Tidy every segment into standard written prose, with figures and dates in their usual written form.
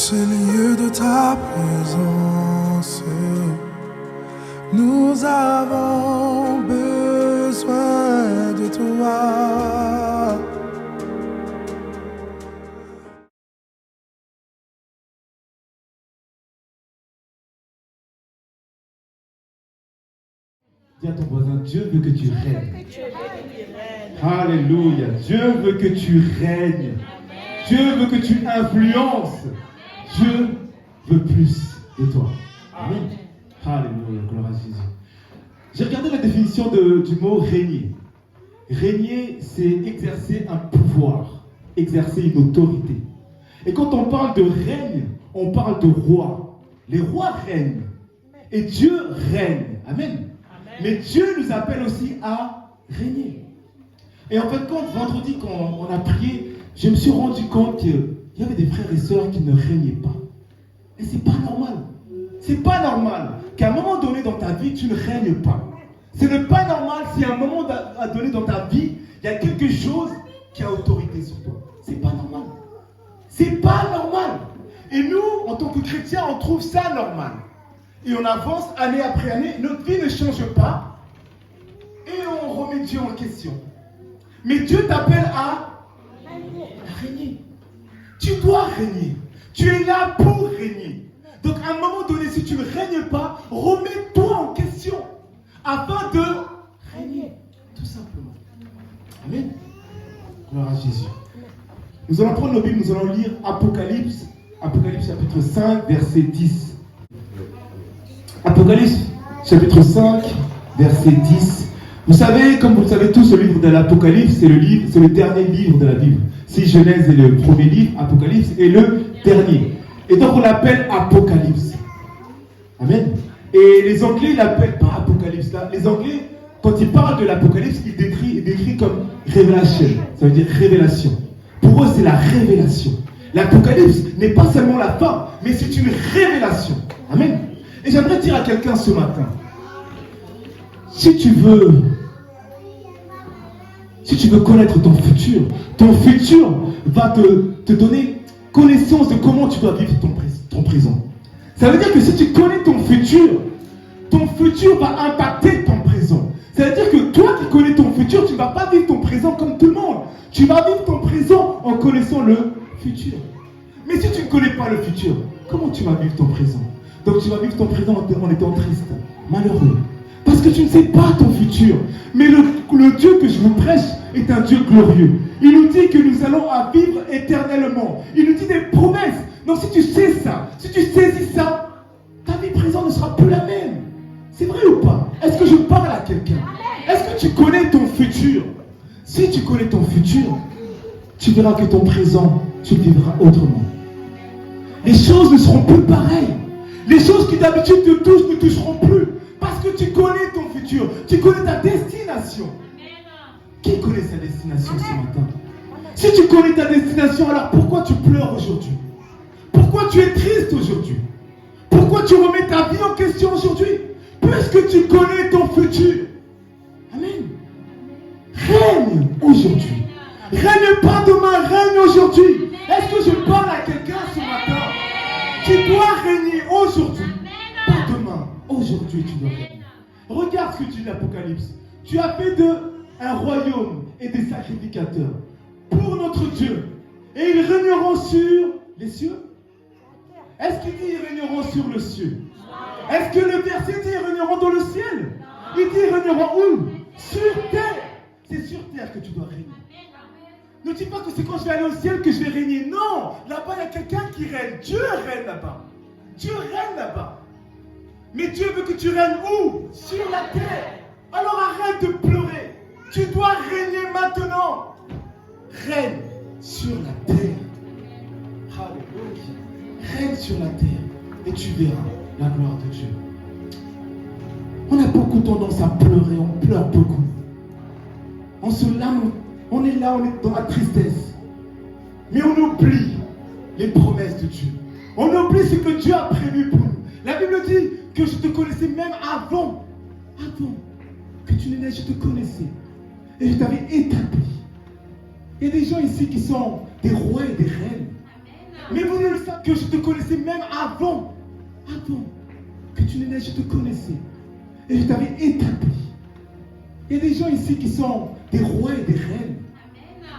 ce lieu de ta présence, nous avons besoin de toi. Dis à ton voisin, Dieu veut que tu règnes. Alléluia. Dieu veut que tu règnes. Dieu veut que tu influences. Dieu veut plus de toi. Amen. Alléluia. Gloire à Jésus. J'ai regardé la définition du mot régner. Régner, c'est exercer un pouvoir, exercer une autorité. Et quand on parle de règne, on parle de roi. Les rois règnent. Et Dieu règne. Amen. Mais Dieu nous appelle aussi à régner. Et en fait, quand vendredi, quand on a prié, je me suis rendu compte qu'il y avait des frères et sœurs qui ne régnaient pas. Et c'est pas normal. C'est pas normal qu'à un moment donné dans ta vie, tu ne règnes pas. Ce n'est pas normal si à un moment donné dans ta vie, il y a quelque chose qui a autorité sur toi. C'est pas normal. C'est pas normal. Et nous, en tant que chrétiens, on trouve ça normal. Et on avance année après année, notre vie ne change pas. Et on remet Dieu en question. Mais Dieu t'appelle à régner. Tu dois régner. Tu es là pour régner. Donc à un moment donné, si tu ne règnes pas, remets-toi en question. Afin de régner. Tout simplement. Amen. Gloire à Jésus. Nous allons prendre nos Bibles, nous allons lire Apocalypse. Apocalypse chapitre 5, verset 10. Apocalypse, chapitre 5, verset 10. Vous savez, comme vous le savez tous, le livre de l'Apocalypse, c'est le dernier livre de la Bible. Si Genèse est le premier livre, Apocalypse est le dernier. Et donc on l'appelle Apocalypse. Amen. Et les Anglais ne l'appellent pas Apocalypse. Là. Les Anglais, quand ils parlent de l'Apocalypse, ils décrivent comme révélation. Ça veut dire révélation. Pour eux, c'est la révélation. L'Apocalypse n'est pas seulement la fin, mais c'est une révélation. Amen. Et j'aimerais dire à quelqu'un ce matin, si tu veux connaître ton futur va te donner connaissance de comment tu dois vivre ton présent. Ça veut dire que si tu connais ton futur va impacter ton présent. Ça veut dire que toi qui connais ton futur, tu ne vas pas vivre ton présent comme tout le monde. Tu vas vivre ton présent en connaissant le futur. Mais si tu ne connais pas le futur, comment tu vas vivre ton présent? Donc tu vas vivre ton présent en étant triste, malheureux. Parce que tu ne sais pas ton futur. Mais le Dieu que je vous prêche est un Dieu glorieux. Il nous dit que nous allons à vivre éternellement. Il nous dit des promesses. Donc si tu sais ça, si tu saisis ça, ta vie présente ne sera plus la même. C'est vrai ou pas? Est-ce que je parle à quelqu'un? Est-ce que tu connais ton futur? Si tu connais ton futur, tu verras que ton présent, tu le vivras autrement. Les choses ne seront plus pareilles. Les choses qui d'habitude te touchent ne toucheront plus. Parce que tu connais ton futur. Tu connais ta destination. Qui connaît sa destination ce matin? Si tu connais ta destination, alors pourquoi tu pleures aujourd'hui? Pourquoi tu es triste aujourd'hui? Pourquoi tu remets ta vie en question aujourd'hui? Puisque tu connais ton futur. Amen. Règne aujourd'hui. Règne pas demain, règne aujourd'hui. Est-ce que je parle à quelqu'un ce matin? Tu dois régner aujourd'hui, pas demain. Aujourd'hui, tu dois régner. Regarde ce que tu dis l'Apocalypse. Tu as fait un royaume et des sacrificateurs pour notre Dieu. Et ils régneront sur les cieux. Est-ce qu'il dit ils régneront sur le ciel? Est-ce que le verset dit ils régneront dans le ciel? Il dit ils régneront où? Sur terre. C'est sur terre que tu dois régner. Ne dis pas que c'est quand je vais aller au ciel que je vais régner. Non, là-bas il y a quelqu'un qui règne. Dieu règne là-bas. Dieu règne là-bas. Mais Dieu veut que tu règnes où? Sur la terre. Alors arrête de pleurer. Tu dois régner maintenant. Règne sur la terre. Alléluia. Règne sur la terre. Et tu verras la gloire de Dieu. On a beaucoup tendance à pleurer. On pleure beaucoup. On se lamente. On est là, on est dans la tristesse. Mais on oublie les promesses de Dieu. On oublie ce que Dieu a prévu pour nous. La Bible dit que je te connaissais même avant que tu n'es né, je te connaissais. Et je t'avais établi. Il y a des gens ici qui sont des rois et des reines. Mais vous ne le savez que je te connaissais même avant que tu n'aies, je te connaissais. Et je t'avais établi. Il y a des gens ici qui sont des rois et des reines.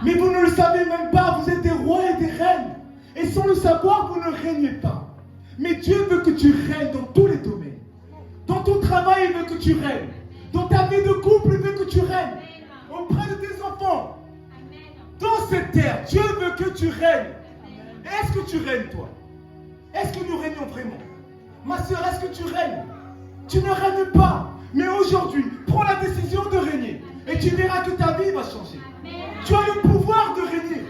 Mais vous ne le savez même pas, vous êtes des rois et des reines. Et sans le savoir, vous ne régnez pas. Mais Dieu veut que tu règnes dans tous les domaines. Dans ton travail, il veut que tu règnes. Dans ta vie de couple, il veut que tu règnes. Auprès de tes enfants. Dans cette terre, Dieu veut que tu règnes. Est-ce que tu règnes, toi? Est-ce que nous régnons vraiment? Ma soeur, est-ce que tu règnes? Tu ne règnes pas. Mais aujourd'hui, prends la décision de régner. Et tu verras que ta vie va changer. Tu as le pouvoir de régner.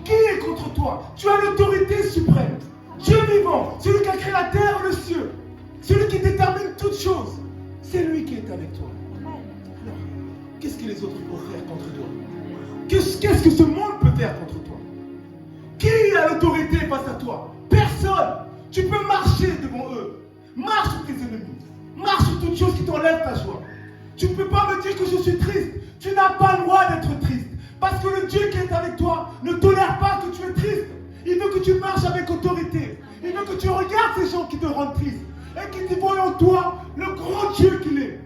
Qui est contre toi? Tu as l'autorité suprême. Dieu vivant, celui qui a créé la terre et le ciel, celui qui détermine toutes choses, c'est lui qui est avec toi. Alors, qu'est-ce que les autres peuvent faire contre toi? Qu'est-ce que ce monde peut faire contre toi? Qui a l'autorité face à toi? Personne. Tu peux marcher devant eux. Marche sur tes ennemis. Marche sur toutes choses qui t'enlèvent ta joie. Tu ne peux pas me dire que je suis triste. Tu n'as pas le droit d'être triste. Parce que le Dieu qui est avec toi ne tolère pas que tu es triste. Il veut que tu marches avec autorité. Il veut que tu regardes ces gens qui te rendent triste. Et qui te voient en toi le grand Dieu qu'il est.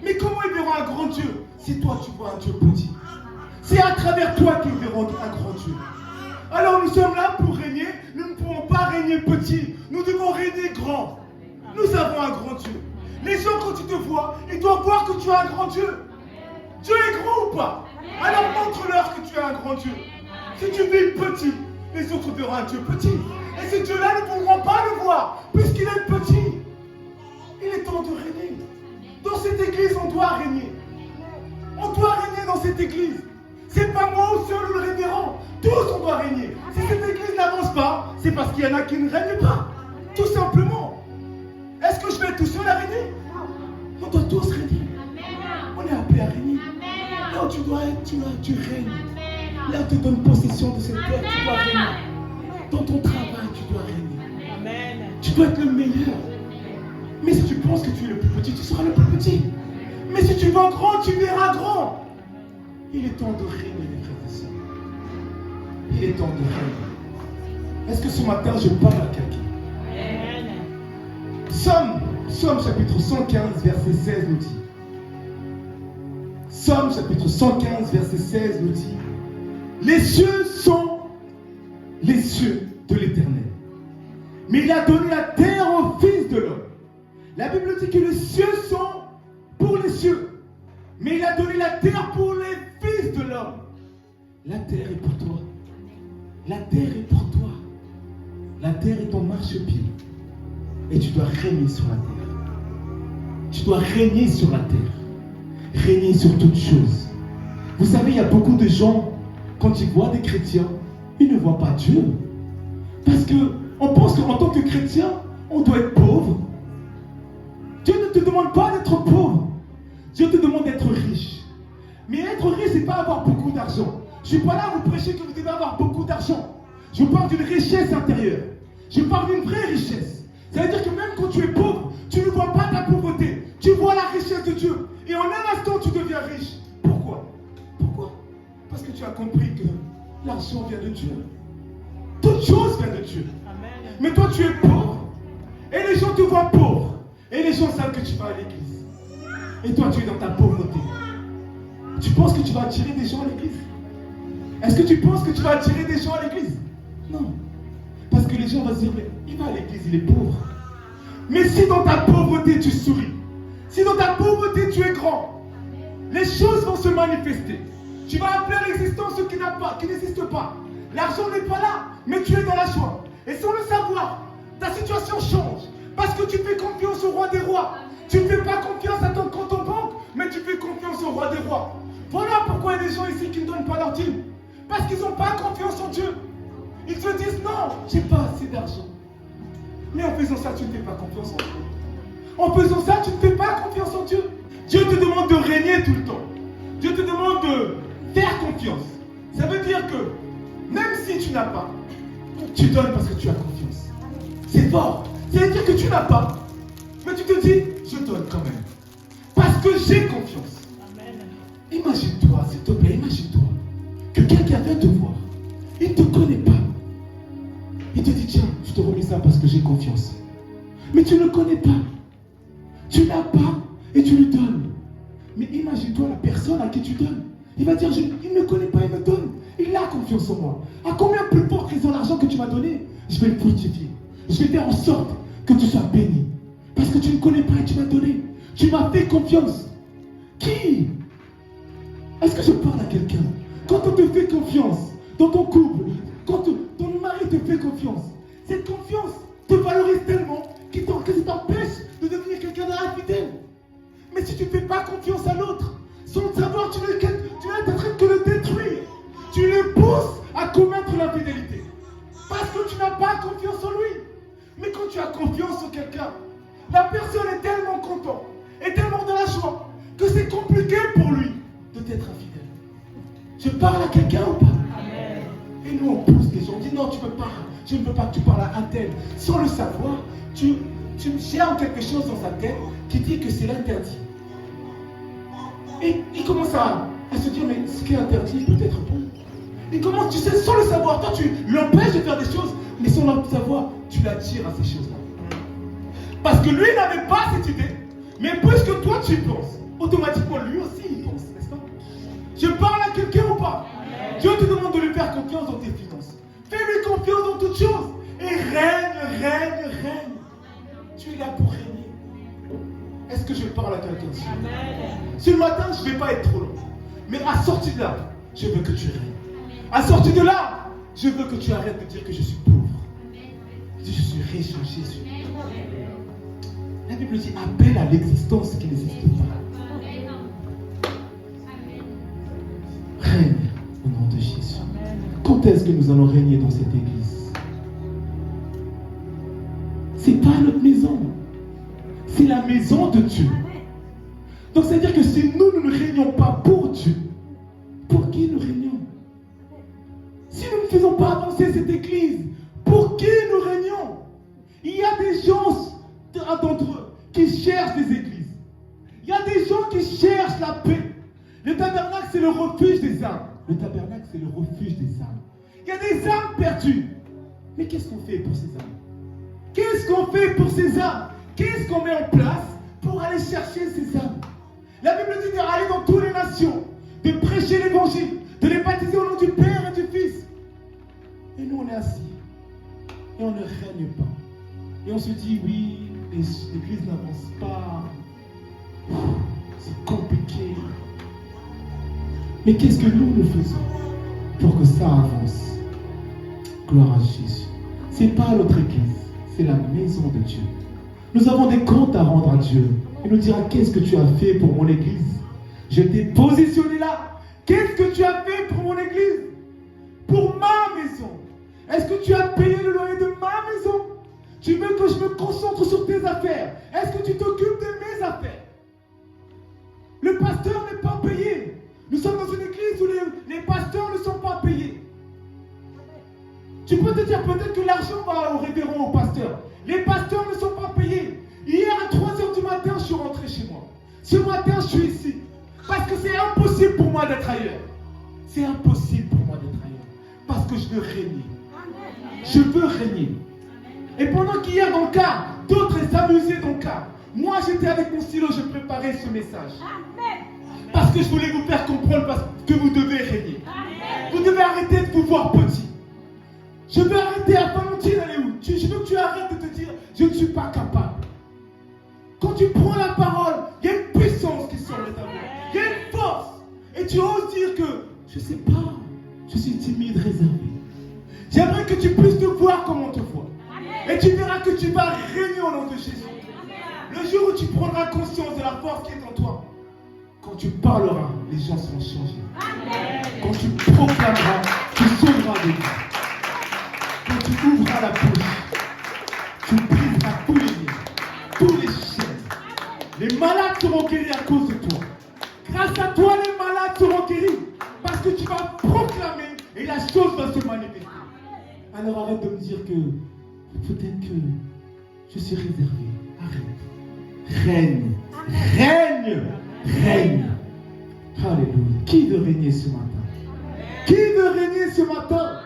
Mais comment ils verront un grand Dieu si toi tu vois un Dieu petit? C'est à travers toi qu'ils verront un grand Dieu. Alors nous sommes là pour régner. Nous ne pouvons pas régner petit. Nous devons régner grand. Nous avons un grand Dieu. Les gens quand ils te voient, ils doivent voir que tu as un grand Dieu. Dieu est grand ou pas? Alors montre-leur que tu as un grand Dieu. Si tu vis petit, les autres verront un Dieu petit. Et ce Dieu-là ne pourront pas le voir, puisqu'il est petit. Il est temps de régner. Dans cette église, on doit régner. On doit régner dans cette église. C'est pas moi ou seul ou le révérend. Tous, on doit régner. Si cette église n'avance pas, c'est parce qu'il y en a qui ne règnent pas. Tout simplement. Est-ce que je vais être tout seul à régner? On doit tous régner. On est appelé à régner. Là où tu dois être, tu règnes. Là où tu te donnes possession de cette terre, tu dois régner. Dans ton travail, tu dois régner. Tu dois être le meilleur. Mais si tu penses que tu es le plus petit, tu seras le plus petit. Mais si tu vas grand, tu verras grand. Il est temps de régner, les frères et sœurs. Il est temps de régner. Est-ce que ce matin, je parle à quelqu'un? Psaume chapitre 115, verset 16 nous dit. Psaume chapitre 115, verset 16 nous dit. Les cieux sont les cieux de l'Éternel. Mais il a donné la terre au Fils de l'homme. La Bible dit que les cieux sont pour les cieux. Mais il a donné la terre pour les fils de l'homme. La terre est pour toi. La terre est pour toi. La terre est ton marchepied. Et tu dois régner sur la terre. Tu dois régner sur la terre. Régner sur toutes choses. Vous savez, il y a beaucoup de gens, quand ils voient des chrétiens, ils ne voient pas Dieu. Parce qu'on pense qu'en tant que chrétien, on doit être pauvre. Dieu ne te demande pas d'être pauvre. Dieu te demande d'être riche. Mais être riche, ce n'est pas avoir beaucoup d'argent. Je ne suis pas là à vous prêcher que vous devez avoir beaucoup d'argent. Je parle d'une richesse intérieure. Je parle d'une vraie richesse. Ça veut dire que même quand tu es pauvre, tu ne vois pas ta pauvreté. Tu vois la richesse de Dieu. Et en un instant, tu deviens riche. Pourquoi? Pourquoi? Parce que tu as compris que l'argent vient de Dieu. Toute chose vient de Dieu. Amen. Mais toi, tu es pauvre. Et les gens te voient pauvre. Et les gens savent que tu vas à l'église. Et toi, tu es dans ta pauvreté. Tu penses que tu vas attirer des gens à l'église? Est-ce que tu penses que tu vas attirer des gens à l'église? Non. Parce que les gens vont se dire, mais il va à l'église, il est pauvre. Mais si dans ta pauvreté, tu souris, si dans ta pauvreté, tu es grand, les choses vont se manifester. Tu vas appeler à l'existence ce qui n'existe pas. L'argent n'est pas là, mais tu es dans la joie. Et sans le savoir, ta situation change. Parce que tu fais confiance au roi des rois. Tu ne fais pas confiance à ton compte en banque, mais tu fais confiance au roi des rois. Voilà pourquoi il y a des gens ici qui ne donnent pas leur dîme. Parce qu'ils n'ont pas confiance en Dieu. Ils se disent non, j'ai pas assez d'argent. Mais en faisant ça, tu ne fais pas confiance en Dieu. En faisant ça, tu ne fais pas confiance en Dieu. Dieu te demande de régner tout le temps. Dieu te demande de faire confiance. Ça veut dire que même si tu n'as pas, tu donnes parce que tu as confiance. C'est fort. Ça veut dire que tu n'as pas, mais tu te dis, je donne quand même. Parce que j'ai confiance. Amen. Imagine-toi, s'il te plaît, imagine-toi que quelqu'un vient te voir. Il ne te connaît pas. Il te dit, j'ai confiance. Mais tu ne connais pas. Tu n'as pas et tu lui donnes. Mais imagine-toi la personne à qui tu donnes. Il va dire, il ne me connaît pas, il me donne. Il a confiance en moi. À combien plus forte raison l'argent que tu m'as donné, je vais le fructifier. Je vais faire en sorte que tu sois béni. Parce que tu ne connais pas et tu m'as donné. Tu m'as fait confiance. Qui? Est-ce que je parle à quelqu'un? Quand on te fait confiance dans ton couple, quand ton mari te fait confiance, cette confiance te valorise tellement que ça t'empêche de devenir quelqu'un d'infidèle. Mais si tu ne fais pas confiance à l'autre, sans le savoir, tu es en train de le détruire. Tu le pousses à commettre l'infidélité. Parce que tu n'as pas confiance en lui. Mais quand tu as confiance en quelqu'un, la personne est tellement contente, est tellement dans la joie, que c'est compliqué pour lui de t'être infidèle. Je parle à quelqu'un ou pas? Amen. Et nous on pousse les gens, on dit non, tu ne peux pas, je ne veux pas que tu parles à un tel. Sans le savoir, tu germes quelque chose dans sa tête qui dit que c'est l'interdit. Et il commence à se dire, mais ce qui est interdit peut être bon. Il commence, tu sais, sans le savoir, toi tu l'empêches de faire des choses, mais sans le savoir, tu l'attires à ces choses-là. Parce que lui n'avait pas cette idée, mais puisque toi tu y penses, automatiquement lui aussi il pense, n'est-ce pas? Je parle à quelqu'un ou pas? Dieu te demande de lui faire confiance dans tes finances. Fais-lui confiance dans toutes choses. Et règne. Tu es là pour régner. Est-ce que je parle à quelqu'un ici? Ce matin, je ne vais pas être trop long. Mais à sortir de là, je veux que tu règnes. À sortir de là, je veux que tu arrêtes de dire que je suis pauvre. Je suis riche en Jésus. La Bible dit appelle à l'existence qui n'existe pas. Règne au nom de Jésus. Quand est-ce que nous allons régner dans cette église? C'est pas notre maison. C'est la maison de Dieu. Donc c'est-à-dire que si nous ne régnons pas pour Dieu, pour qui nous régnons? Si nous ne faisons pas avancer cette église, pour qui nous régnons? Il y a des gens d'entre eux qui cherchent des églises. Il y a des gens qui cherchent la paix. Le tabernacle, c'est le refuge des âmes. Le tabernacle, c'est le refuge des âmes. Il y a des âmes perdues. Mais qu'est-ce qu'on fait pour ces âmes? Qu'est-ce qu'on fait pour ces âmes? Qu'est-ce qu'on met en place pour aller chercher ces âmes? La Bible dit d'aller dans toutes les nations, de prêcher l'évangile, de les baptiser au nom du Père et du Fils. Et nous, on est assis. Et on ne règne pas. Et on se dit, oui, l'église n'avance pas. C'est compliqué. Mais qu'est-ce que nous faisons pour que ça avance? Gloire à Jésus. Ce n'est pas notre église, c'est la maison de Dieu. Nous avons des comptes à rendre à Dieu. Il nous dira, qu'est-ce que tu as fait pour mon église? Je t'ai positionné là. Qu'est-ce que tu as fait pour mon église? Pour ma maison. Est-ce que tu as payé le loyer de ma maison? Tu veux que je me concentre sur tes affaires? Est-ce que tu t'occupes de mes affaires? Le pasteur n'est pas payé. Nous sommes dans une église où les pasteurs ne sont pas payés. Tu peux te dire peut-être que l'argent va au révérend, au pasteur. Les pasteurs ne sont pas payés. Hier à 3h du matin, je suis rentré chez moi. Ce matin, je suis ici. Parce que c'est impossible pour moi d'être ailleurs. C'est impossible pour moi d'être ailleurs. Parce que je veux régner. Je veux régner. Et pendant qu'hier dans le car, d'autres s'amusaient dans le car. Moi, j'étais avec mon stylo, je préparais ce message. Parce que je voulais vous faire comprendre que vous devez régner. Vous devez arrêter de vous voir petit. Je veux arrêter à Valentine, elle est où? Je veux que tu arrêtes de te dire, je ne suis pas capable. Quand tu prends la parole, il y a une puissance qui sort de ta voix. Il y a une force. Et tu oses dire que, je ne sais pas, je suis timide, réservé. J'aimerais que tu puisses te voir comme on te voit. Et tu verras que tu vas régner au nom de Jésus. Le jour où tu prendras conscience de la force qui est en toi, quand tu parleras, les gens seront changés. Quand tu proclameras, tu sauveras des vies. Quand tu ouvriras la bouche, tu briseras tous les liens, tous les chaînes. Les malades seront guéris à cause de toi. Grâce à toi, les malades seront guéris. Parce que tu vas proclamer et la chose va se manifester. Alors arrête de me dire que peut-être que je suis réservé. Arrête. Règne. Règne. Règne. Alléluia. Qui veut régner ce matin? Qui veut régner ce matin?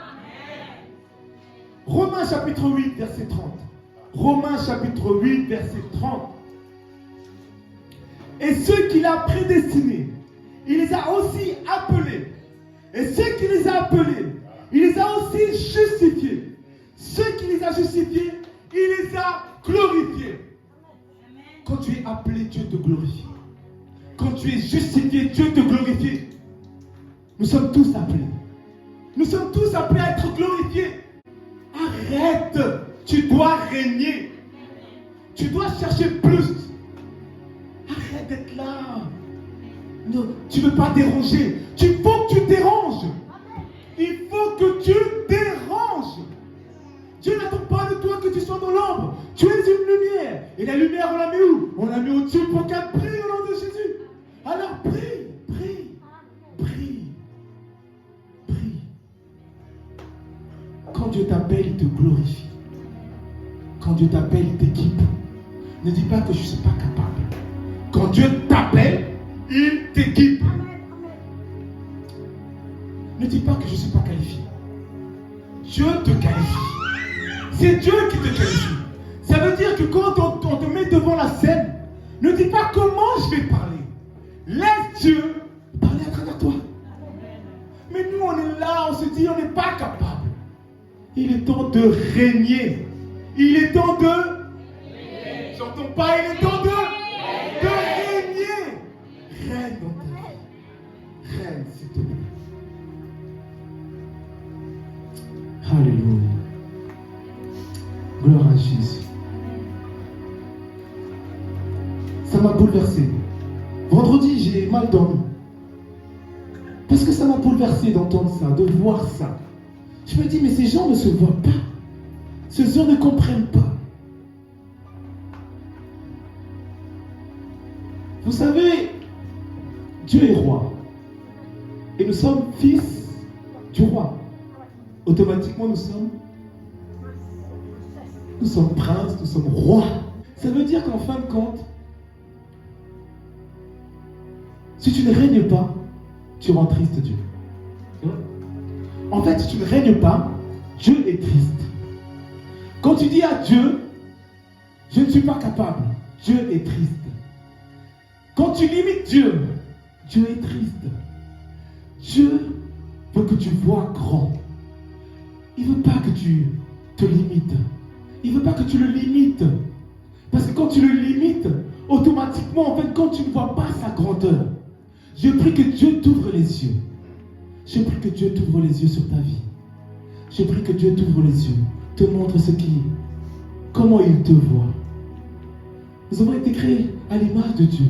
Romains chapitre 8, verset 30. Romains chapitre 8, verset 30. Et ceux qu'il a prédestinés, il les a aussi appelés. Et ceux qui les a appelés, il les a aussi justifiés. Ceux qui les a justifiés, il les a glorifiés. Quand tu es appelé, Dieu te glorifie. Quand tu es justifié, Dieu te glorifie. Nous sommes tous appelés. Nous sommes tous appelés à être glorifiés. Arrête. Tu dois régner. Tu dois chercher plus. Arrête d'être là. Non, tu ne veux pas déranger. Il faut que tu déranges. Il faut que tu déranges. Dieu n'attend pas de toi que tu sois dans l'ombre. Tu es une lumière. Et la lumière, on la met où? On la met au-dessus pour qu'elle brille au nom de Jésus. Alors prie, prie, prie, prie. Quand Dieu t'appelle, il te glorifie. Quand Dieu t'appelle, il t'équipe. Ne dis pas que je ne suis pas capable. Quand Dieu t'appelle, il t'équipe. Ne dis pas que je ne suis pas qualifié. Dieu te qualifie. C'est Dieu qui te qualifie. Ça veut dire que quand on te met devant la scène, ne dis pas comment je vais parler. Laisse Dieu parler à travers toi. Mais nous, on est là, on se dit, on n'est pas capable. Il est temps de régner. Il est temps de... J'entends pas, il est temps de régner. Règne dans ta vie. Règne, s'il te plaît. Alléluia. Gloire à Jésus. Ça m'a bouleversé. Vendredi, j'ai mal dormi. Parce que ça m'a bouleversé d'entendre ça, de voir ça. Je me dis, mais ces gens ne se voient pas. Ces gens ne comprennent pas. Vous savez, Dieu est roi. Et nous sommes fils du roi. Automatiquement, nous sommes princes, nous sommes rois. Ça veut dire qu'en fin de compte, si tu ne règnes pas, tu rends triste Dieu. En fait, si tu ne règnes pas, Dieu est triste. Quand tu dis à Dieu, je ne suis pas capable, Dieu est triste. Quand tu limites Dieu, Dieu est triste. Dieu veut que tu vois grand. Il ne veut pas que tu te limites. Il ne veut pas que tu le limites. Parce que quand tu le limites, automatiquement, en fait, quand tu ne vois pas sa grandeur, je prie que Dieu t'ouvre les yeux. Je prie que Dieu t'ouvre les yeux sur ta vie. Je prie que Dieu t'ouvre les yeux, te montre comment il te voit. Nous avons été créés à l'image de Dieu.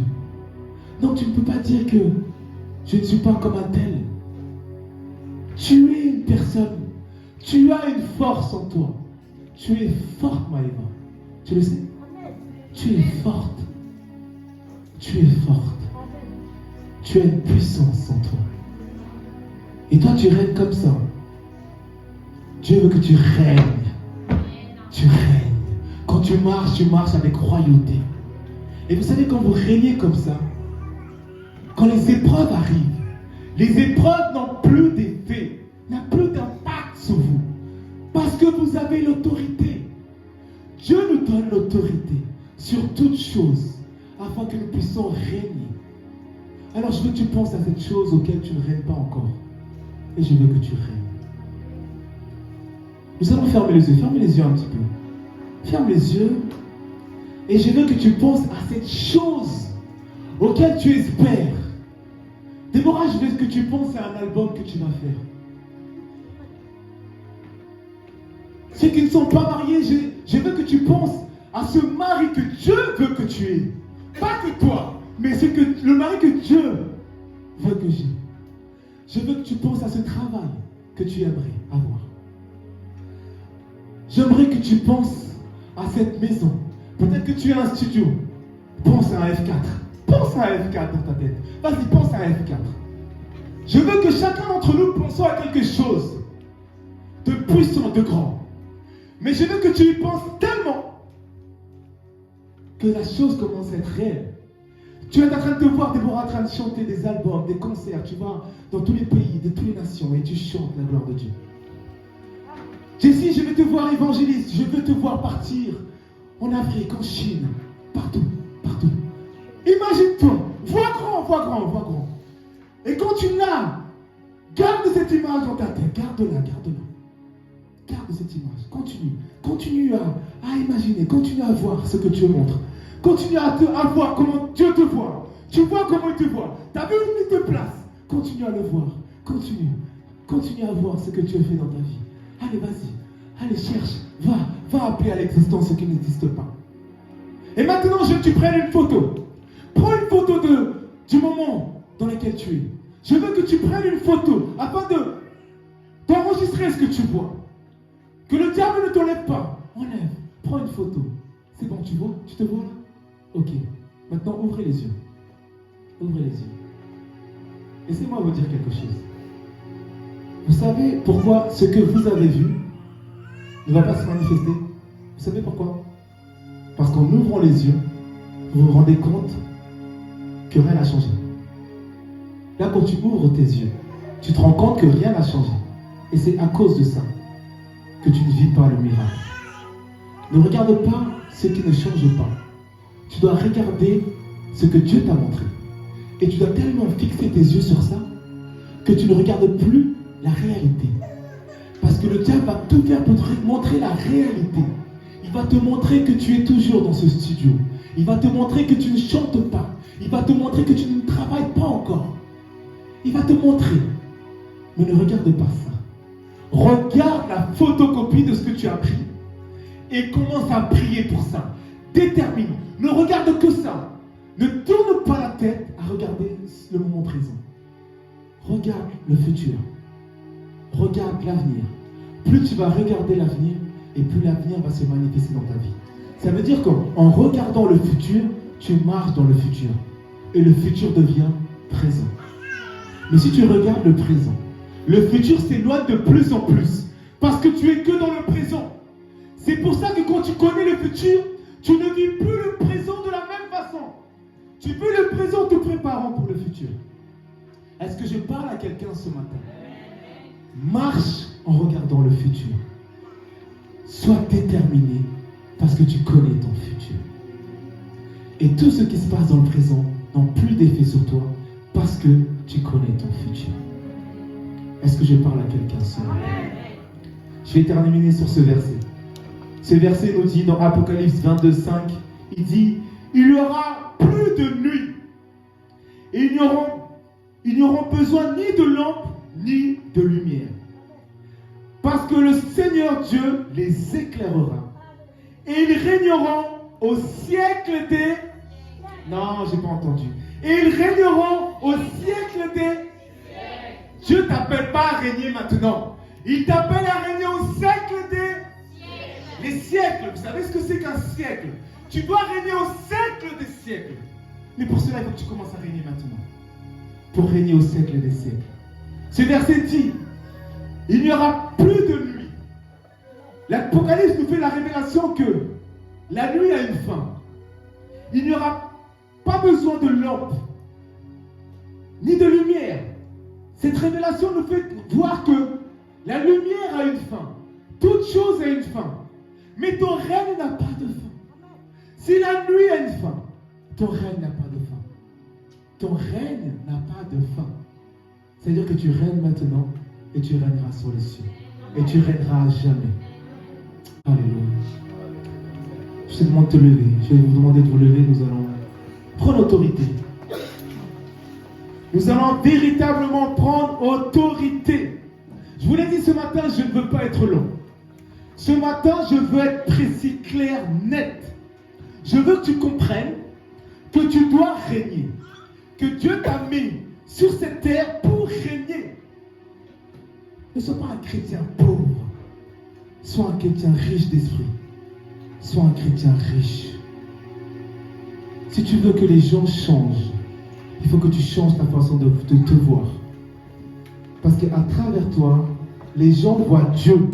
Donc tu ne peux pas dire que je ne suis pas comme un tel. Tu es une personne. Tu as une force en toi. Tu es forte, Maëva. Tu le sais? Tu es forte. Tu es forte. Tu as une puissance en toi. Et toi, tu règnes comme ça. Dieu veut que tu règnes. Tu règnes. Quand tu marches avec royauté. Et vous savez, quand vous régnez comme ça, quand les épreuves arrivent, les épreuves n'ont plus d'effet, n'ont plus d'impact sur vous. Parce que vous avez l'autorité. Dieu nous donne l'autorité sur toutes choses afin que nous puissions régner. Alors je veux que tu penses à cette chose auquel tu ne règnes pas encore. Et je veux que tu règnes. Nous allons fermer les yeux. Ferme les yeux un petit peu. Ferme les yeux. Et je veux que tu penses à cette chose auquel tu espères. Déborah, je veux que tu penses à un album que tu vas faire. Ceux qui ne sont pas mariés, je veux que tu penses à ce mari que Dieu veut que tu aies. Pas que toi, mais c'est que le mari que Dieu veut que j'ai. Je veux que tu penses à ce travail que tu aimerais avoir. J'aimerais que tu penses à cette maison. Peut-être que tu as un studio. Pense à un F4. Pense à un F4 dans ta tête. Vas-y, pense à un F4. Je veux que chacun d'entre nous pensons à quelque chose de puissant, de grand. Mais je veux que tu y penses tellement que la chose commence à être réelle. Tu es en train de te voir, Déborah, en train de chanter des albums, des concerts. Tu vas dans tous les pays, de toutes les nations et tu chantes la gloire de Dieu. Jessie, je vais te voir évangéliste. Je veux te voir partir en Afrique, en Chine, partout, partout. Imagine-toi, vois grand, vois grand, vois grand. Et quand tu l'as, garde cette image dans ta tête, garde-la, garde-la. Garde cette image, continue à imaginer, continue à voir ce que Dieu montre. Continue à voir comment Dieu te voit. Tu vois comment il te voit. Tu as vu où il te place. Continue à le voir. Continue à voir ce que Dieu fait dans ta vie. Allez, vas-y. Allez, cherche. Va appeler à l'existence ce qui n'existe pas. Et maintenant, je veux que tu prennes une photo. Prends une photo du moment dans lequel tu es. Je veux que tu prennes une photo afin d'enregistrer ce que tu vois. Que le diable ne t'enlève pas. Enlève. Prends une photo. C'est bon, tu vois? Tu te vois là? Ok. Maintenant, ouvrez les yeux. Ouvrez les yeux. Laissez-moi vous dire quelque chose. Vous savez pourquoi ce que vous avez vu ne va pas se manifester? Vous savez pourquoi? Parce qu'en ouvrant les yeux, vous vous rendez compte que rien n'a changé. Là, quand tu ouvres tes yeux, tu te rends compte que rien n'a changé. Et c'est à cause de ça que tu ne vis pas le miracle. Ne regarde pas ce qui ne change pas. Tu dois regarder ce que Dieu t'a montré. Et tu dois tellement fixer tes yeux sur ça que tu ne regardes plus la réalité. Parce que le diable va tout faire pour te montrer la réalité. Il va te montrer que tu es toujours dans ce studio. Il va te montrer que tu ne chantes pas. Il va te montrer que tu ne travailles pas encore. Il va te montrer. Mais ne regarde pas ça. Regarde la photocopie de ce que tu as pris. Et commence à prier pour ça. Détermine. Ne regarde que ça. Ne tourne pas la tête à regarder le moment présent. Regarde le futur. Regarde l'avenir. Plus tu vas regarder l'avenir, et plus l'avenir va se manifester dans ta vie. Ça veut dire qu'en regardant le futur, tu marches dans le futur. Et le futur devient présent. Mais si tu regardes le présent, le futur s'éloigne de plus en plus. Parce que tu es que dans le présent. C'est pour ça que quand tu connais le futur, tu ne vis plus le présent de la même façon. Tu vis le présent te préparant pour le futur. Est-ce que je parle à quelqu'un ce matin? Marche en regardant le futur. Sois déterminé parce que tu connais ton futur. Et tout ce qui se passe dans le présent n'a plus d'effet sur toi parce que tu connais ton futur. Est-ce que je parle à quelqu'un ce matin? Je vais terminer sur ce verset. Ce verset nous dit dans Apocalypse 22:5, il dit, il n'y aura plus de nuit. Et ils n'auront besoin ni de lampe, ni de lumière. Parce que le Seigneur Dieu les éclairera. Et ils régneront au siècle des... Non, j'ai pas entendu. Et ils régneront au siècle des... Dieu ne t'appelle pas à régner maintenant. Il t'appelle à régner au siècle des... Les siècles. Vous savez ce que c'est qu'un siècle? Tu dois régner au siècle des siècles. Mais pour cela, il faut que tu commences à régner maintenant. Pour régner au siècle des siècles. Ce verset dit, il n'y aura plus de nuit. L'Apocalypse nous fait la révélation que la nuit a une fin. Il n'y aura pas besoin de lampe, ni de lumière. Cette révélation nous fait voir que la lumière a une fin. Toute chose a une fin. Mais ton règne n'a pas de fin. Si la nuit a une fin, ton règne n'a pas de fin. Ton règne n'a pas de fin. C'est-à-dire que tu règnes maintenant et tu règneras sur les cieux. Et tu règneras à jamais. Alléluia. Je te demande de te lever. Je vais vous demander de vous lever. Nous allons prendre autorité. Nous allons véritablement prendre autorité. Je vous l'ai dit ce matin, je ne veux pas être long. Ce matin, je veux être précis, clair, net. Je veux que tu comprennes que tu dois régner. Que Dieu t'a mis sur cette terre pour régner. Ne sois pas un chrétien pauvre. Sois un chrétien riche d'esprit. Sois un chrétien riche. Si tu veux que les gens changent, il faut que tu changes ta façon de te voir. Parce qu'à travers toi, les gens voient Dieu.